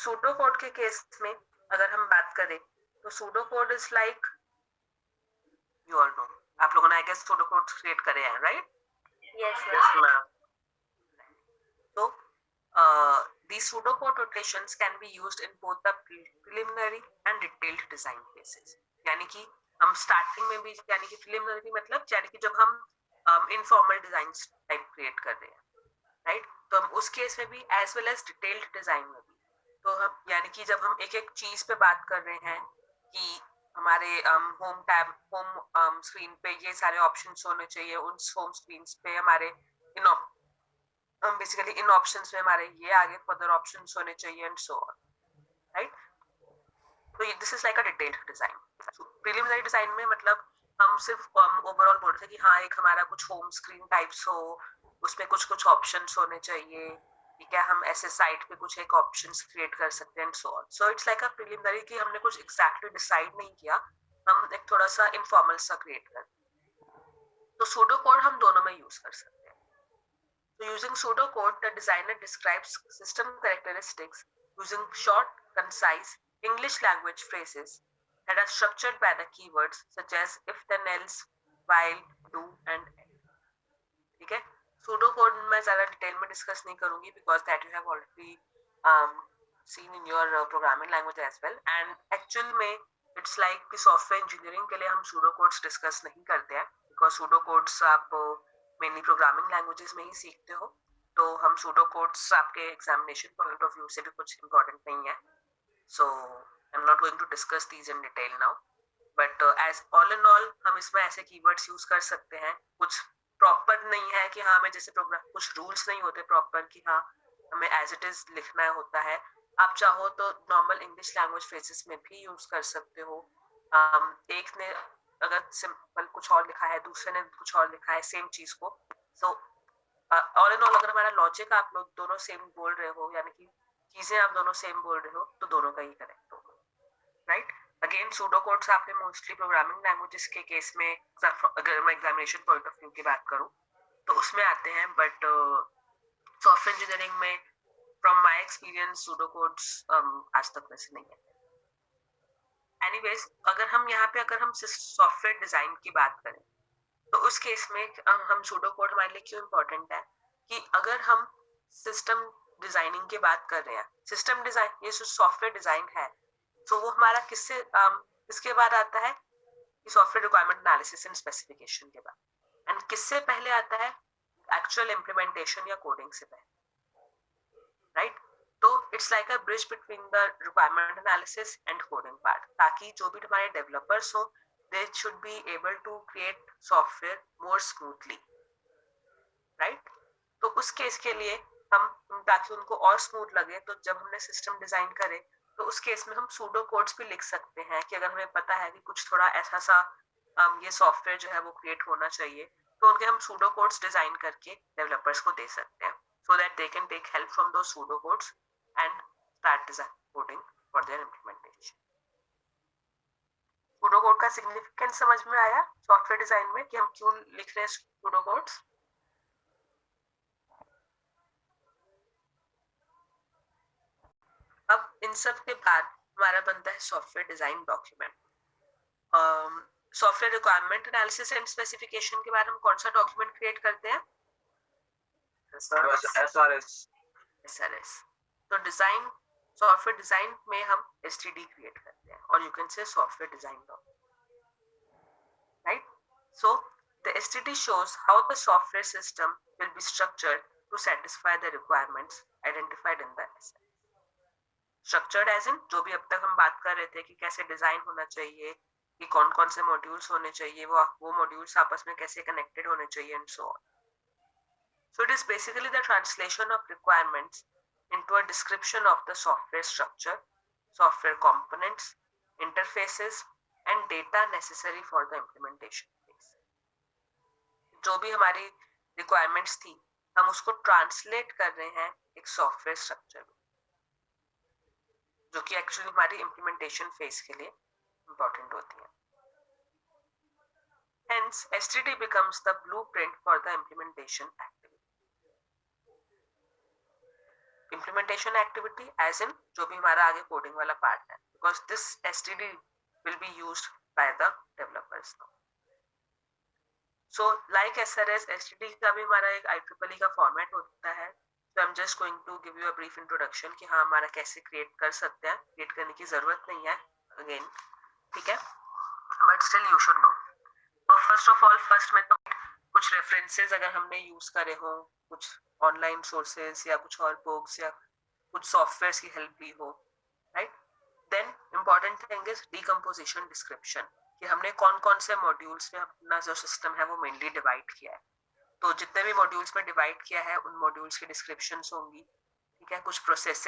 Pseudo code के case में अगर हम बात करें तो pseudo code is like, you all know, आप लोगों ने I guess pseudo code create करे हैं, right? Yes, ma'am. So these pseudocode notations can be used in both the preliminary and detailed design phases. यानी कि हम स्टार्टिंग में भी, यानी कि प्रिलिमिनरी मतलब यानी कि जब हम इनफॉर्मल डिजाइन टाइप क्रिएट कर रहे हैं, राइट? तो हम उस केस में भी as well as detailed design में भी, तो हम यानी कि जब हम एक एक चीज पे बात कर रहे हैं कि हमारे होम टैब, होम स्क्रीन पे ये सारे ऑप्शंस होने चाहिए, उन होम स्क्रीन पे हमारे इन बेसिकली इन ऑप्शंस में हमारे ये आगे फर्दर ऑप्शंस होने चाहिए एंड सो ऑन, राइट? तो this is like a detailed design. Preliminary design में मतलब हम सिर्फ ओवरऑल बोल रहे थे कि हाँ एक हमारा कुछ होम स्क्रीन टाइप्स हो, उसमें कुछ कुछ ऑप्शंस होने चाहिए, ठीक है, हम ऐसे साइट पे कुछ एक ऑप्शंस क्रिएट कर सकते हैं and so on. So it's like a preliminary कि हमने कुछ एग्जैक्टली डिसाइड नहीं किया, हम एक थोड़ा सा इनफॉर्मल सा क्रिएट कर. तो सूडो कोड हम दोनों में यूज कर सकते हैं. So using pseudocode, the designer describes system characteristics using short, concise English language phrases that are structured by the keywords such as if, then, else, while, do and end. ठीक है? Pseudocode मैं ज़्यादा detail में discuss नहीं करूंगी because that you have already seen in your programming language as well. And actual में it's like कि software engineering के लिए हम pseudocodes डिस्कस नहीं करते हैं because pseudocodes आप मेनली प्रोग्रामिंग लैंग्वेजेस में ही सीखते हो, तो हम सूडो कोड्स आपके एग्जामिनेशन पॉइंट ऑफ व्यू से भी कुछ इंपॉर्टेंट नहीं है. So I am not going to discuss these in detail now, but as all in all हम इसमें ऐसे कीवर्ड्स यूज कर सकते हैं. कुछ प्रॉपर नहीं है कि हाँ हमें जैसे प्रोग्राम, कुछ रूल्स नहीं होते प्रॉपर कि हाँ हमें एज इट इज लिखना होता है. आप चाहो तो नॉर्मल इंग्लिश लैंग्वेज फ्रेजेस में भी यूज कर सकते हो. एक ने अगर सिंपल कुछ और लिखा है, दूसरे ने कुछ और लिखा है सेम चीज को, सो ऑल इन ऑल अगर हमारा लॉजिक आप लोग दोनों सेम बोल रहे हो, यानी कि चीजें आप दोनों सेम बोल रहे हो, तो दोनों का ही करेक्ट होगा, राइट? अगेन सूडो कोड्स आपने मोस्टली प्रोग्रामिंग लैंग्वेजेस के केस में, अगर मैं एग्जामिनेशन पॉइंट ऑफ व्यू की बात करूं तो उसमें आते हैं, बट सॉफ्टवेयर इंजीनियरिंग में from my experience pseudo codes आज तक वैसे नहीं है. एनीवेज, अगर हम यहाँ पे अगर हम सॉफ्टवेयर डिजाइन की बात करें तो उस केस में हम सूडो कोड हमारे लिए क्यों इम्पोर्टेंट है कि अगर हम सिस्टम डिजाइनिंग की बात कर रहे हैं, सिस्टम डिजाइन, ये जो सॉफ्टवेयर डिजाइन है, तो वो हमारा किससे इसके बाद आता है कि software requirement analysis and specification के बाद, एंड किससे पहले आता है? एक्चुअल इम्प्लीमेंटेशन या कोडिंग से पहले, राइट? तो it's like a bridge between the requirement analysis and coding part, ताकि जो भी हमारे डेवलपर्स हो they should be able to create software more smoothly, right? तो उस केस के लिए हम, ताकि उनको और स्मूथ लगे, तो जब हमने सिस्टम डिजाइन करे तो उस केस में हम सूडो कोड्स भी लिख सकते हैं कि अगर हमें पता है कि कुछ थोड़ा ऐसा सा ये सॉफ्टवेयर जो है वो क्रिएट होना चाहिए, तो उनके हम सूडो कोड्स डिजाइन करके डेवलपर्स को दे सकते हैं, so that they can take help from those pseudo codes and start design coding for their implementation. Pseudo code का सिग्निफिकेंस समझ में आया सॉफ्टवेयर डिजाइन में कि हम क्यों लिख रहे हैं सूडो कोड्स? अब इन सब के बाद हमारा बनता है software design document. Software requirement analysis and specification के बाद हम कौन सा डॉक्यूमेंट क्रिएट करते हैं? SRS. तो डिजाइन, सॉफ्टवेयर डिजाइन में हम STD क्रिएट करते हैं, और you can say software design document, right? So the STD shows how the software system will be structured to satisfy the requirements identified in the SRS. Structured as in जो भी अब तक हम बात कर रहे थे कि कैसे डिजाइन होना चाहिए, कि कौन कौन से मॉड्यूल्स होने चाहिए, वो मॉड्यूल्स आपस में कैसे कनेक्टेड होने चाहिए and so on. So it is basically the translation of requirements into a description of the software structure, software components, interfaces and data necessary for the implementation phase. जो भी हमारी रिक्वायरमेंट्स थी हम उसको ट्रांसलेट कर रहे हैं एक सॉफ्टवेयर स्ट्रक्चर में, जो कि एक्चुअली हमारी इम्प्लीमेंटेशन फेज के लिए इंपॉर्टेंट होती है. Hence, STD becomes the blueprint for the implementation activity. Implementation activity as in जो भी हमारा आगे कोडिंग वाला पार्ट है, because this STD will be used by the developers. So like SRS STD का भी हमारा एक IEEE का फॉर्मेट होता है। तो I am just going to give you a brief introduction कि हाँ हमारा कैसे क्रिएट कर सकते हैं, क्रिएट करने की जरूरत नहीं है अगेन, ठीक है, but still you should know. तो फर्स्ट ऑफ ऑल फर्स्ट में तो कुछ रेफरेंसेस अगर हमने यूज करे हो, कुछ ऑनलाइन सोर्सेस या कुछ और बुक्स या कुछ सॉफ्टवेयर की हेल्प ली हो, right. Then important thing is decomposition description, कि हमने कौन कौन से मॉड्यूल्स में अपना जो सिस्टम है वो मेनली डिवाइड किया है। तो जितने भी मॉड्यूल्स में डिवाइड किया है उन मॉड्यूल्स की डिस्क्रिप्शंस होंगी, ठीक है, कुछ प्रोसेसेस